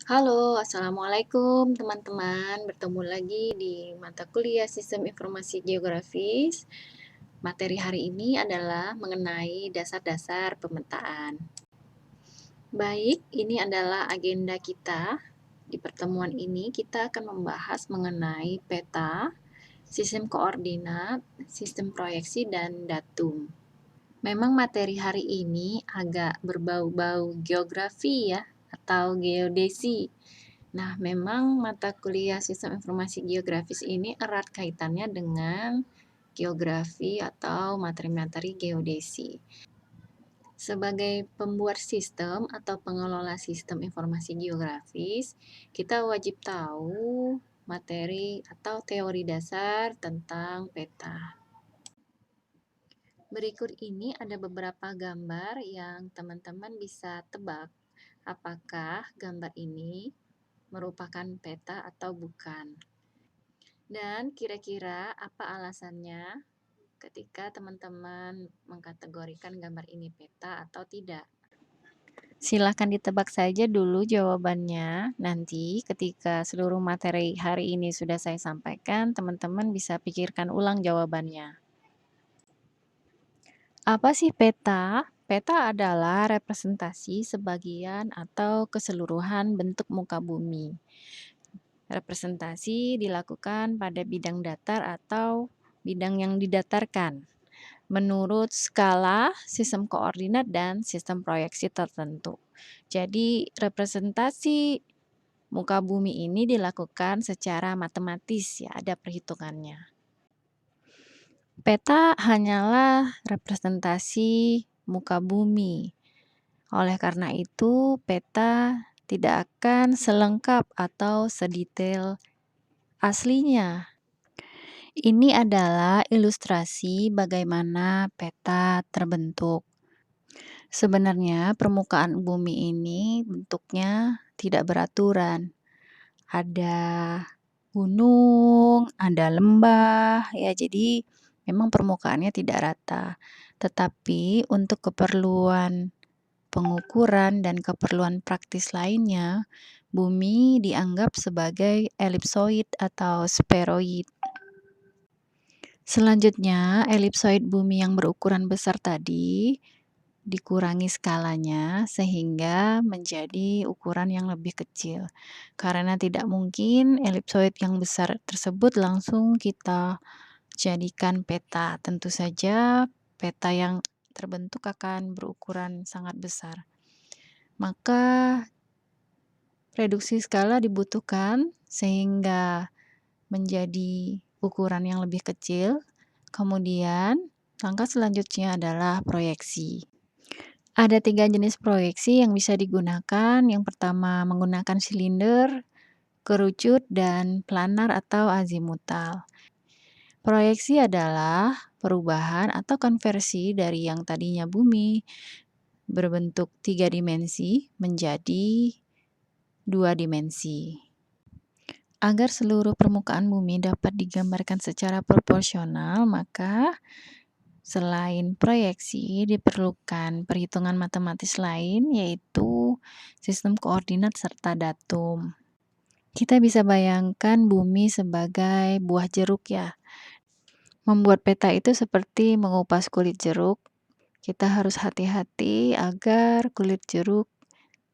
Halo, assalamualaikum teman-teman. Bertemu lagi di mata kuliah Sistem Informasi Geografis. Materi hari ini adalah mengenai dasar-dasar pemetaan. Baik, ini adalah agenda kita. Di pertemuan ini kita akan membahas mengenai peta, sistem koordinat, sistem proyeksi, dan datum. Memang materi hari ini agak berbau-bau geografi ya, atau geodesi. Nah, memang mata kuliah Sistem Informasi Geografis ini erat kaitannya dengan geografi atau materi-materi geodesi. Sebagai pembuat sistem atau pengelola sistem informasi geografis, kita wajib tahu materi atau teori dasar tentang peta. Berikut ini ada beberapa gambar yang teman-teman bisa tebak apakah gambar ini merupakan peta atau bukan. Dan kira-kira apa alasannya ketika teman-teman mengkategorikan gambar ini peta atau tidak? Silahkan ditebak saja dulu jawabannya. Nanti ketika seluruh materi hari ini sudah saya sampaikan, teman-teman bisa pikirkan ulang jawabannya. Apa sih peta? Peta adalah representasi sebagian atau keseluruhan bentuk muka bumi. Representasi dilakukan pada bidang datar atau bidang yang didatarkan menurut skala, sistem koordinat, dan sistem proyeksi tertentu. Jadi, representasi muka bumi ini dilakukan secara matematis ya, ada perhitungannya. Peta hanyalah representasi muka bumi. Oleh karena itu, peta tidak akan selengkap atau sedetail aslinya. Ini adalah ilustrasi bagaimana peta terbentuk. Sebenarnya permukaan bumi ini bentuknya tidak beraturan. Ada gunung, ada lembah, ya jadi memang permukaannya tidak rata. Tetapi untuk keperluan pengukuran dan keperluan praktis lainnya, bumi dianggap sebagai elipsoid atau spheroid. Selanjutnya, elipsoid bumi yang berukuran besar tadi dikurangi skalanya sehingga menjadi ukuran yang lebih kecil. Karena tidak mungkin elipsoid yang besar tersebut langsung kita jadikan peta. Tentu saja peta yang terbentuk akan berukuran sangat besar. Maka reduksi skala dibutuhkan sehingga menjadi ukuran yang lebih kecil. Kemudian langkah selanjutnya adalah proyeksi. Ada 3 jenis proyeksi yang bisa digunakan. Yang pertama menggunakan silinder, kerucut, dan planar atau azimutal. Proyeksi adalah perubahan atau konversi dari yang tadinya bumi berbentuk 3 dimensi menjadi 2 dimensi. Agar seluruh permukaan bumi dapat digambarkan secara proporsional, maka selain proyeksi, diperlukan perhitungan matematis lain, yaitu sistem koordinat serta datum. Kita bisa bayangkan bumi sebagai buah jeruk ya. Membuat peta itu seperti mengupas kulit jeruk. Kita harus hati-hati agar kulit jeruk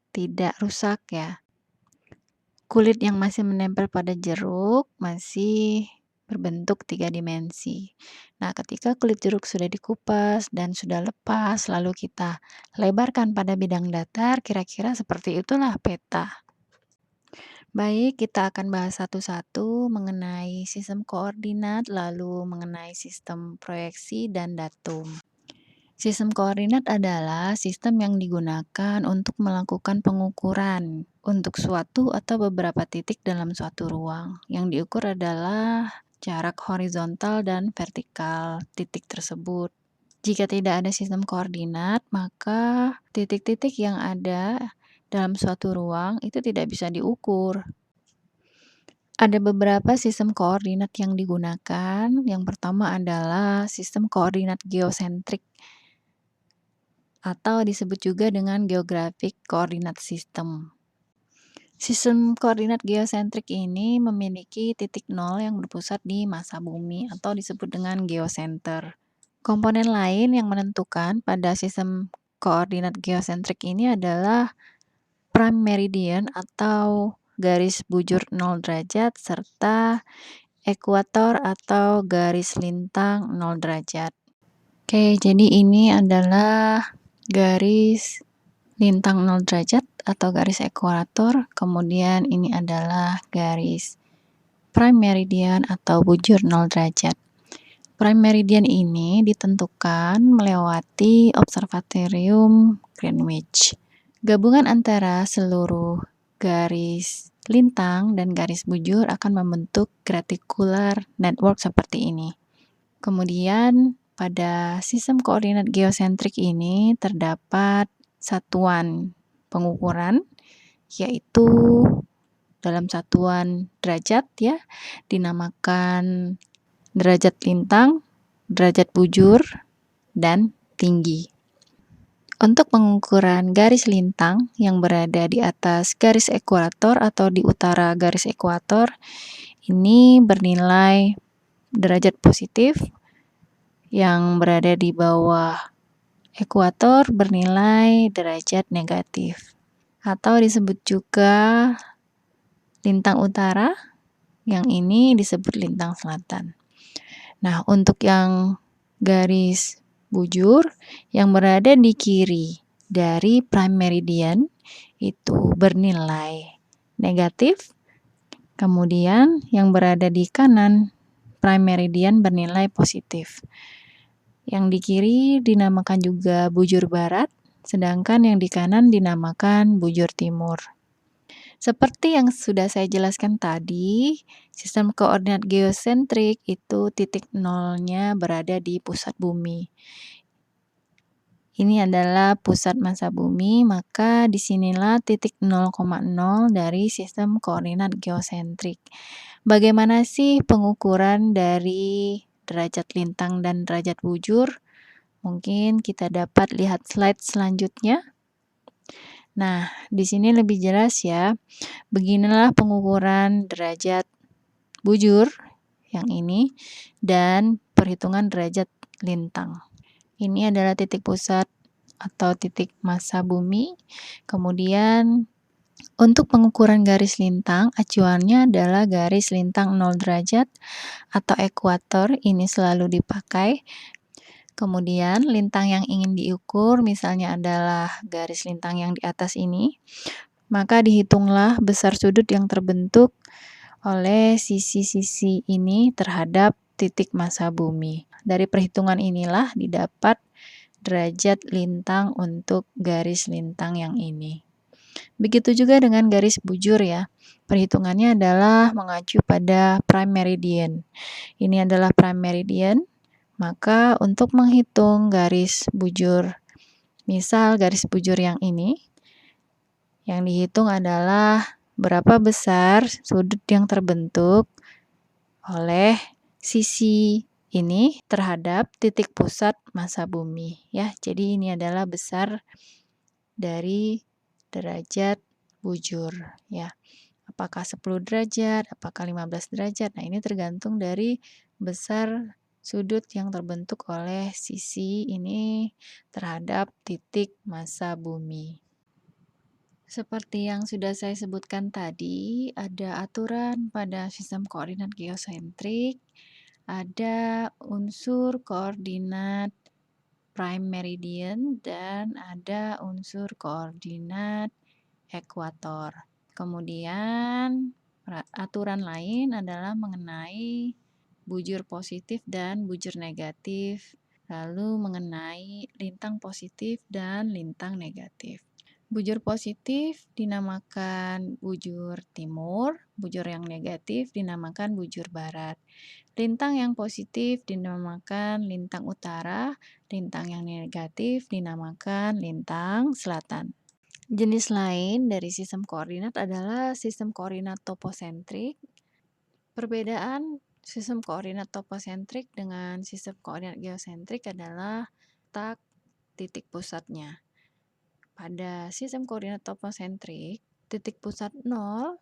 tidak rusak ya. Kulit yang masih menempel pada jeruk masih berbentuk 3 dimensi. Nah, ketika kulit jeruk sudah dikupas dan sudah lepas, lalu kita lebarkan pada bidang datar, kira-kira seperti itulah peta. Baik, kita akan bahas satu-satu mengenai sistem koordinat, lalu mengenai sistem proyeksi dan datum. Sistem koordinat adalah sistem yang digunakan untuk melakukan pengukuran untuk suatu atau beberapa titik dalam suatu ruang. Yang diukur adalah jarak horizontal dan vertikal titik tersebut. Jika tidak ada sistem koordinat, maka titik-titik yang ada dalam suatu ruang itu tidak bisa diukur. Ada beberapa sistem koordinat yang digunakan. Yang pertama adalah sistem koordinat geosentrik atau disebut juga dengan geographic coordinate system. Sistem koordinat geosentrik ini memiliki titik nol yang berpusat di masa bumi atau disebut dengan geosenter. Komponen lain yang menentukan pada sistem koordinat geosentrik ini adalah prime meridian atau garis bujur 0 derajat serta ekuator atau garis lintang 0 derajat. Oke, jadi ini adalah garis lintang 0 derajat atau garis ekuator, kemudian ini adalah garis prime meridian atau bujur 0 derajat. Prime meridian ini ditentukan melewati Observatorium Greenwich. Gabungan antara seluruh garis lintang dan garis bujur akan membentuk graticular network seperti ini. Kemudian pada sistem koordinat geosentrik ini terdapat satuan pengukuran, yaitu dalam satuan derajat ya, dinamakan derajat lintang, derajat bujur, dan tinggi. Untuk pengukuran garis lintang yang berada di atas garis ekuator atau di utara garis ekuator, ini bernilai derajat positif, yang berada di bawah ekuator bernilai derajat negatif. Atau disebut juga lintang utara, yang ini disebut lintang selatan. Nah, untuk yang garis bujur yang berada di kiri dari prime meridian itu bernilai negatif, kemudian yang berada di kanan prime meridian bernilai positif. Yang di kiri dinamakan juga bujur barat, sedangkan yang di kanan dinamakan bujur timur. Seperti yang sudah saya jelaskan tadi, sistem koordinat geosentrik itu titik nolnya berada di pusat bumi. Ini adalah pusat massa bumi, maka disinilah titik 0,0 dari sistem koordinat geosentrik. Bagaimana sih pengukuran dari derajat lintang dan derajat bujur? Mungkin kita dapat lihat slide selanjutnya. Nah, di sini lebih jelas ya. Beginilah pengukuran derajat bujur yang ini dan perhitungan derajat lintang. Ini adalah titik pusat atau titik massa bumi. Kemudian untuk pengukuran garis lintang, acuannya adalah garis lintang 0 derajat atau ekuator, ini selalu dipakai. Kemudian lintang yang ingin diukur misalnya adalah garis lintang yang di atas ini, maka dihitunglah besar sudut yang terbentuk oleh sisi-sisi ini terhadap titik massa bumi. Dari perhitungan inilah didapat derajat lintang untuk garis lintang yang ini. Begitu juga dengan garis bujur ya. Perhitungannya adalah mengacu pada prime meridian. Ini adalah prime meridian. Maka untuk menghitung garis bujur, misal garis bujur yang ini, yang dihitung adalah berapa besar sudut yang terbentuk oleh sisi ini terhadap titik pusat massa bumi ya. Jadi ini adalah besar dari derajat bujur ya. Apakah 10 derajat, apakah 15 derajat? Nah, ini tergantung dari besar sudut yang terbentuk oleh sisi ini terhadap titik massa bumi. Seperti yang sudah saya sebutkan tadi, ada aturan pada sistem koordinat geosentrik, ada unsur koordinat prime meridian, dan ada unsur koordinat ekuator. Kemudian aturan lain adalah mengenai bujur positif dan bujur negatif, lalu mengenai lintang positif dan lintang negatif. Bujur positif dinamakan bujur timur, bujur yang negatif dinamakan bujur barat. Lintang yang positif dinamakan lintang utara, lintang yang negatif dinamakan lintang selatan. Jenis lain dari sistem koordinat adalah sistem koordinat toposentrik. Perbedaan sistem koordinat toposentrik dengan sistem koordinat geosentrik adalah letak titik pusatnya. Pada sistem koordinat toposentrik, Titik pusat nol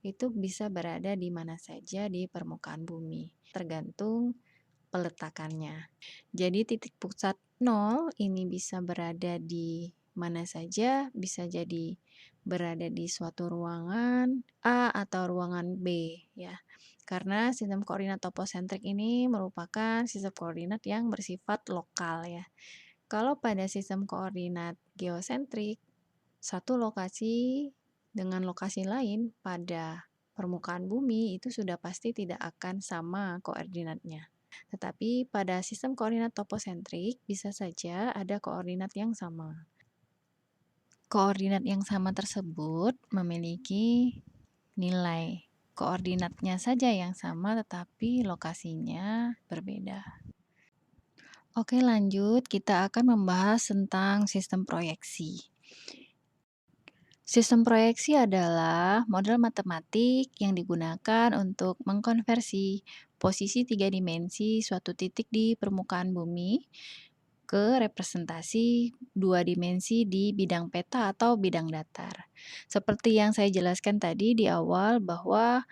itu bisa berada di mana saja di permukaan bumi, tergantung peletakannya. Jadi titik pusat nol ini bisa berada di mana saja, bisa jadi berada di suatu ruangan A atau ruangan B ya. Karena sistem koordinat toposentrik ini merupakan sistem koordinat yang bersifat lokal ya. Kalau pada sistem koordinat geosentrik, satu lokasi dengan lokasi lain pada permukaan bumi itu sudah pasti tidak akan sama koordinatnya. Tetapi pada sistem koordinat toposentrik bisa saja ada koordinat yang sama. Koordinat yang sama tersebut memiliki nilai koordinatnya saja yang sama tetapi lokasinya berbeda. Oke, lanjut kita akan membahas tentang sistem proyeksi. Sistem proyeksi adalah model matematik yang digunakan untuk mengkonversi posisi 3 dimensi suatu titik di permukaan bumi ke representasi 2 dimensi di bidang peta atau bidang datar. Seperti yang saya jelaskan tadi di awal bahwa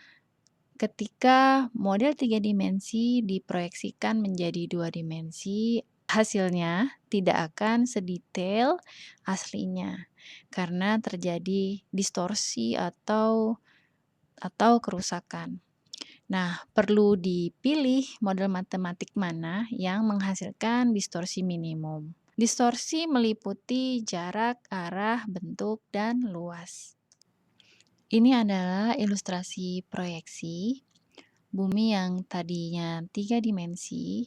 ketika model 3 dimensi diproyeksikan menjadi 2 dimensi, hasilnya tidak akan sedetail aslinya karena terjadi distorsi atau kerusakan. Nah, perlu dipilih model matematik mana yang menghasilkan distorsi minimum. Distorsi meliputi jarak, arah, bentuk, dan luas. Ini adalah ilustrasi proyeksi bumi yang tadinya 3 dimensi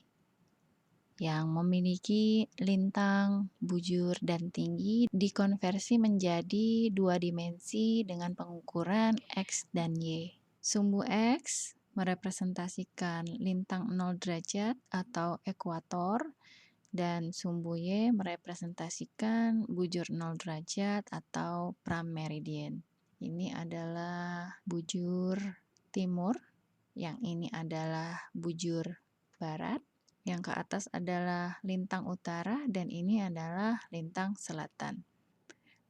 yang memiliki lintang, bujur, dan tinggi dikonversi menjadi 2 dimensi dengan pengukuran X dan Y. Sumbu X merepresentasikan lintang 0 derajat atau ekuator dan sumbu Y merepresentasikan bujur 0 derajat atau prameridian. Ini adalah bujur timur, yang ini adalah bujur barat, yang ke atas adalah lintang utara, dan ini adalah lintang selatan.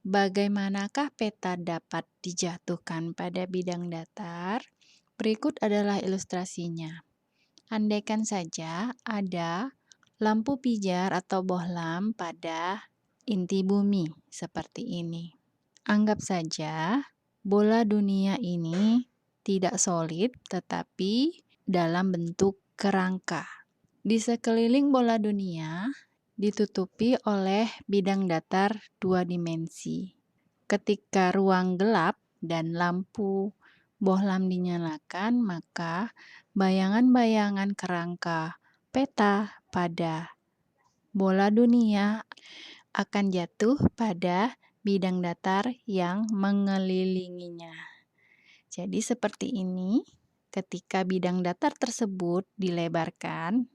Bagaimanakah peta dapat dijatuhkan pada bidang datar? Berikut adalah ilustrasinya. Andaikan saja ada lampu pijar atau bohlam pada inti bumi seperti ini. Anggap saja bola dunia ini tidak solid tetapi dalam bentuk kerangka. Di sekeliling bola dunia ditutupi oleh bidang datar 2 dimensi. Ketika ruang gelap dan lampu bohlam dinyalakan, maka bayangan-bayangan kerangka peta pada bola dunia akan jatuh pada bidang datar yang mengelilinginya. Jadi seperti ini, ketika bidang datar tersebut dilebarkan,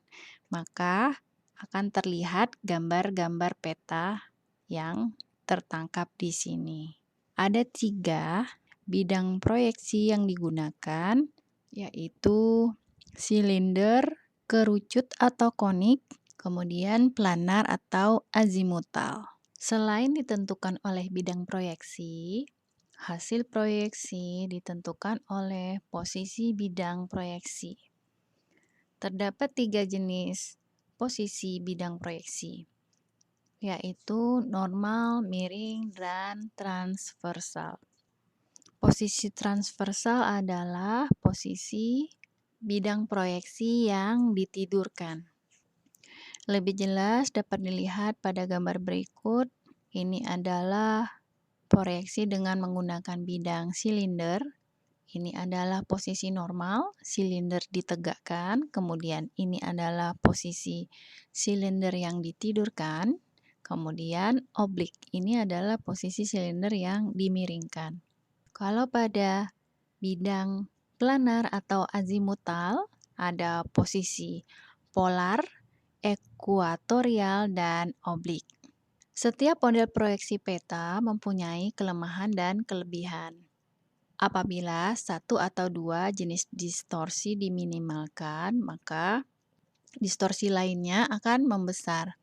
maka akan terlihat gambar-gambar peta yang tertangkap di sini. Ada 3 bidang proyeksi yang digunakan, yaitu silinder, kerucut atau konik, kemudian planar atau azimutal. Selain ditentukan oleh bidang proyeksi, hasil proyeksi ditentukan oleh posisi bidang proyeksi. Terdapat 3 jenis posisi bidang proyeksi, yaitu normal, miring, dan transversal. Posisi transversal adalah posisi bidang proyeksi yang ditidurkan. Lebih jelas dapat dilihat pada gambar berikut. Ini adalah proyeksi dengan menggunakan bidang silinder. Ini adalah posisi normal, silinder ditegakkan, kemudian ini adalah posisi silinder yang ditidurkan, kemudian oblik, ini adalah posisi silinder yang dimiringkan. Kalau pada bidang planar atau azimutal, ada posisi polar, ekuatorial, dan oblik. Setiap model proyeksi peta mempunyai kelemahan dan kelebihan. Apabila 1 atau 2 jenis distorsi diminimalkan, maka distorsi lainnya akan membesar.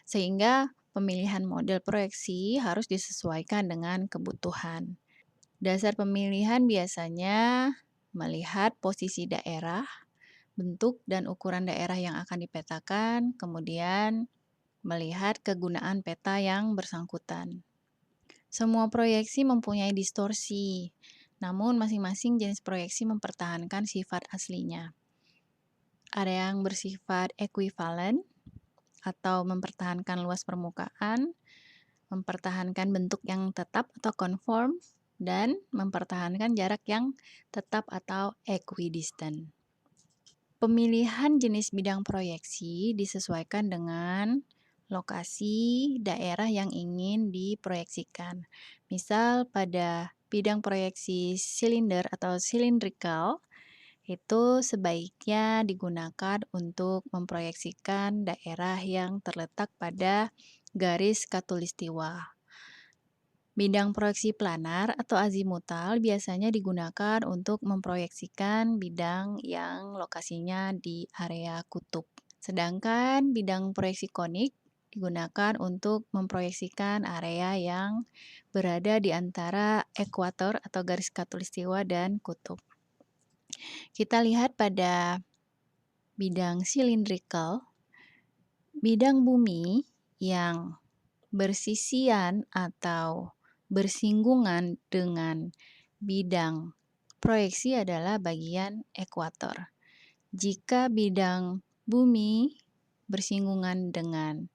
Sehingga pemilihan model proyeksi harus disesuaikan dengan kebutuhan. Dasar pemilihan biasanya melihat posisi daerah, bentuk dan ukuran daerah yang akan dipetakan, kemudian melihat kegunaan peta yang bersangkutan. Semua proyeksi mempunyai distorsi, namun masing-masing jenis proyeksi mempertahankan sifat aslinya. Ada yang bersifat ekuivalen atau mempertahankan luas permukaan, mempertahankan bentuk yang tetap atau konform, dan mempertahankan jarak yang tetap atau equidistant. Pemilihan jenis bidang proyeksi disesuaikan dengan lokasi daerah yang ingin diproyeksikan. Misal pada bidang proyeksi silinder atau cylindrical, itu sebaiknya digunakan untuk memproyeksikan daerah yang terletak pada garis khatulistiwa. Bidang proyeksi planar atau azimutal biasanya digunakan untuk memproyeksikan bidang yang lokasinya di area kutub. Sedangkan bidang proyeksi konik digunakan untuk memproyeksikan area yang berada di antara ekuator atau garis khatulistiwa dan kutub. Kita lihat pada bidang cylindrical, bidang bumi yang bersisian atau bersinggungan dengan bidang proyeksi adalah bagian ekuator. Jika bidang bumi bersinggungan dengan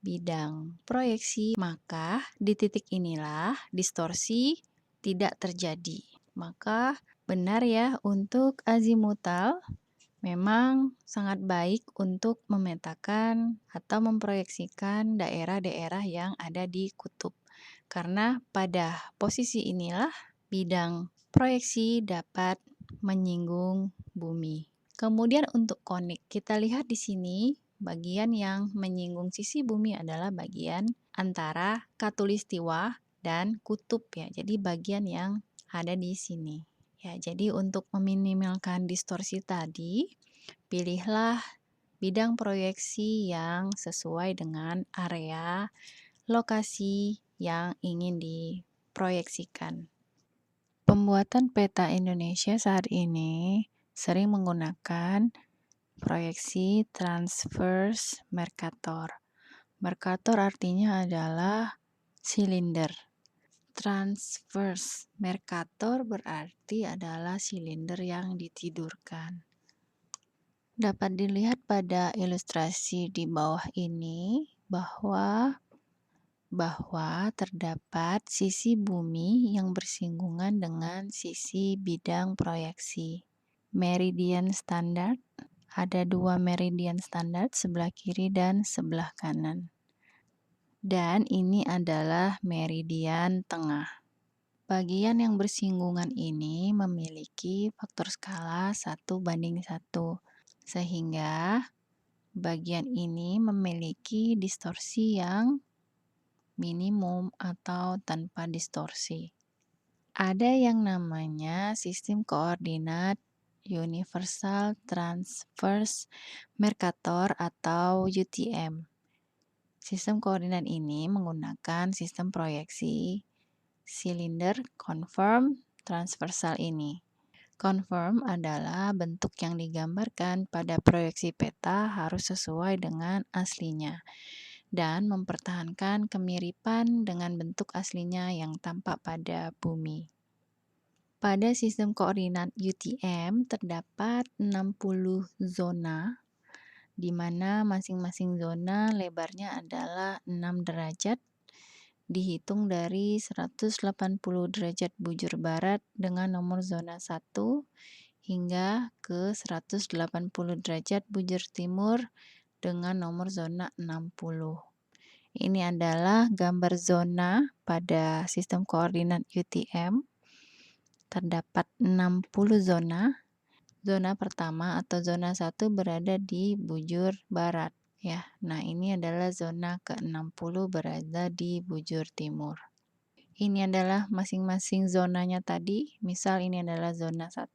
bidang proyeksi, maka di titik inilah distorsi tidak terjadi. Maka benar ya, untuk azimutal memang sangat baik untuk memetakan atau memproyeksikan daerah-daerah yang ada di kutub. Karena pada posisi inilah bidang proyeksi dapat menyinggung bumi. Kemudian untuk konik, kita lihat di sini bagian yang menyinggung sisi bumi adalah bagian antara khatulistiwa dan kutub ya. Jadi bagian yang ada di sini. Ya, jadi untuk meminimalkan distorsi tadi, pilihlah bidang proyeksi yang sesuai dengan area lokasi yang ingin diproyeksikan. Pembuatan peta Indonesia saat ini sering menggunakan proyeksi transverse Mercator. Mercator artinya adalah silinder. Transverse Mercator berarti adalah silinder yang ditidurkan. Dapat dilihat pada ilustrasi di bawah ini bahwa terdapat sisi bumi yang bersinggungan dengan sisi bidang proyeksi. Meridian standar, ada dua meridian standar, sebelah kiri dan sebelah kanan. Dan ini adalah meridian tengah. Bagian yang bersinggungan ini memiliki faktor skala 1:1, sehingga bagian ini memiliki distorsi yang minimum atau tanpa distorsi. Ada yang namanya sistem koordinat Universal Transverse Mercator atau UTM. Sistem koordinat ini menggunakan sistem proyeksi silinder confirm transversal ini. Confirm adalah bentuk yang digambarkan pada proyeksi peta harus sesuai dengan aslinya dan mempertahankan kemiripan dengan bentuk aslinya yang tampak pada bumi. Pada sistem koordinat UTM terdapat 60 zona, di mana masing-masing zona lebarnya adalah 6 derajat, dihitung dari 180 derajat bujur barat dengan nomor zona 1 hingga ke 180 derajat bujur timur dengan nomor zona 60. Ini adalah gambar zona pada sistem koordinat UTM. Terdapat 60 zona. Zona pertama atau zona 1 berada di bujur barat ya. Nah, ini adalah zona ke-60 berada di bujur timur. Ini adalah masing-masing zonanya tadi. Misal ini adalah zona 1,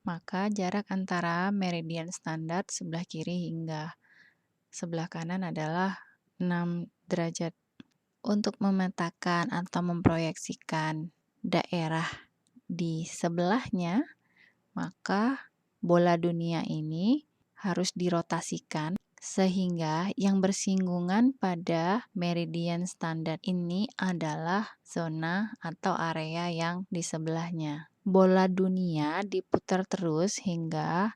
maka jarak antara meridian standar sebelah kiri hingga sebelah kanan adalah 6 derajat. Untuk memetakan atau memproyeksikan daerah di sebelahnya, maka bola dunia ini harus dirotasikan sehingga yang bersinggungan pada meridian standar ini adalah zona atau area yang di sebelahnya. Bola dunia diputar terus hingga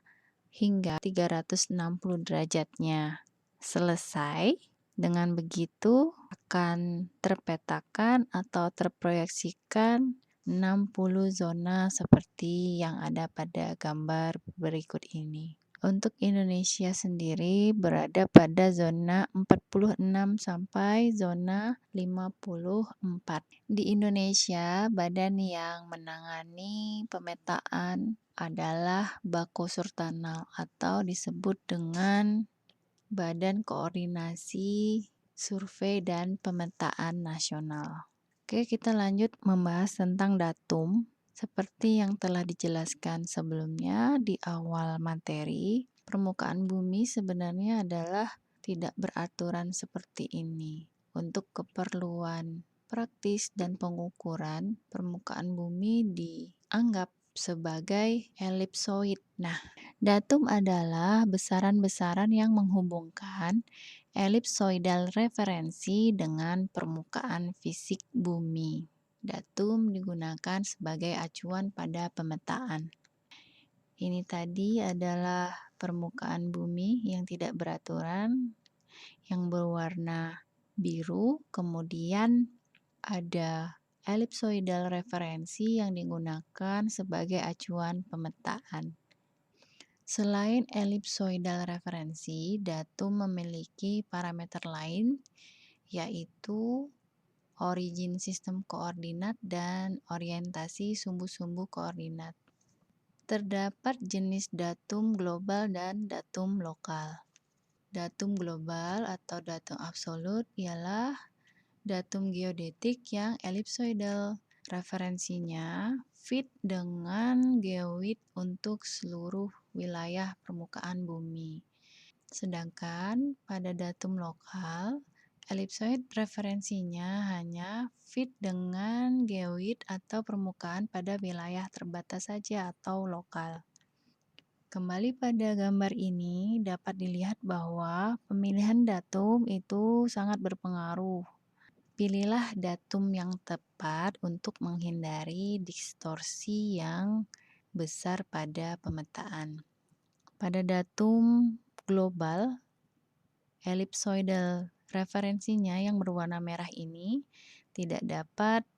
360 derajatnya. Selesai, dengan begitu akan terpetakan atau terproyeksikan 60 zona seperti yang ada pada gambar berikut ini. Untuk Indonesia sendiri berada pada zona 46 sampai zona 54. Di Indonesia, badan yang menangani pemetaan adalah Bako Surtanal atau disebut dengan Badan Koordinasi Survei dan Pemetaan Nasional. Oke, kita lanjut membahas tentang datum. Seperti yang telah dijelaskan sebelumnya di awal materi, permukaan bumi sebenarnya adalah tidak beraturan seperti ini. Untuk keperluan praktis dan pengukuran, permukaan bumi dianggap sebagai elipsoid. Nah, datum adalah besaran-besaran yang menghubungkan elipsoidal referensi dengan permukaan fisik bumi. Datum digunakan sebagai acuan pada pemetaan. Ini tadi adalah permukaan bumi yang tidak beraturan, yang berwarna biru, kemudian ada elipsoidal referensi yang digunakan sebagai acuan pemetaan. Selain elipsoidal referensi, datum memiliki parameter lain, yaitu origin sistem koordinat dan orientasi sumbu-sumbu koordinat. Terdapat jenis datum global dan datum lokal. Datum global atau datum absolut ialah datum geodetik yang elipsoidal. Referensinya fit dengan geoid untuk seluruh wilayah permukaan bumi. Sedangkan pada datum lokal, elipsoid referensinya hanya fit dengan geoid atau permukaan pada wilayah terbatas saja atau lokal. Kembali pada gambar ini dapat dilihat bahwa pemilihan datum itu sangat berpengaruh. Pilihlah datum yang tepat untuk menghindari distorsi yang besar pada pemetaan. Pada datum global, elipsoidal referensinya yang berwarna merah ini tidak dapat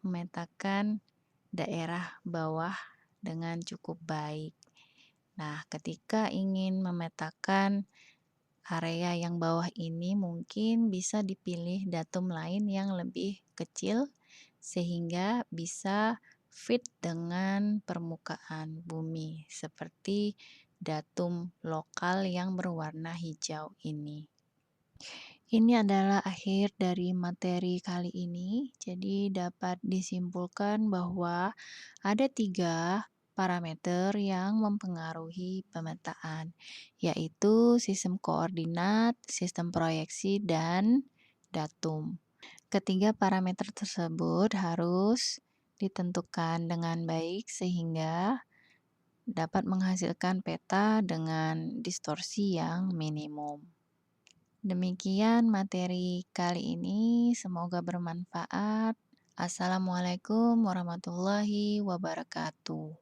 memetakan daerah bawah dengan cukup baik. Nah, ketika ingin memetakan area yang bawah ini mungkin bisa dipilih datum lain yang lebih kecil sehingga bisa fit dengan permukaan bumi seperti datum lokal yang berwarna hijau ini. Ini adalah akhir dari materi kali ini. Jadi dapat disimpulkan bahwa ada 3 parameter yang mempengaruhi pemetaan, yaitu sistem koordinat, sistem proyeksi, dan datum. Ketiga parameter tersebut harus ditentukan dengan baik sehingga dapat menghasilkan peta dengan distorsi yang minimum. Demikian materi kali ini, semoga bermanfaat. Assalamualaikum warahmatullahi wabarakatuh.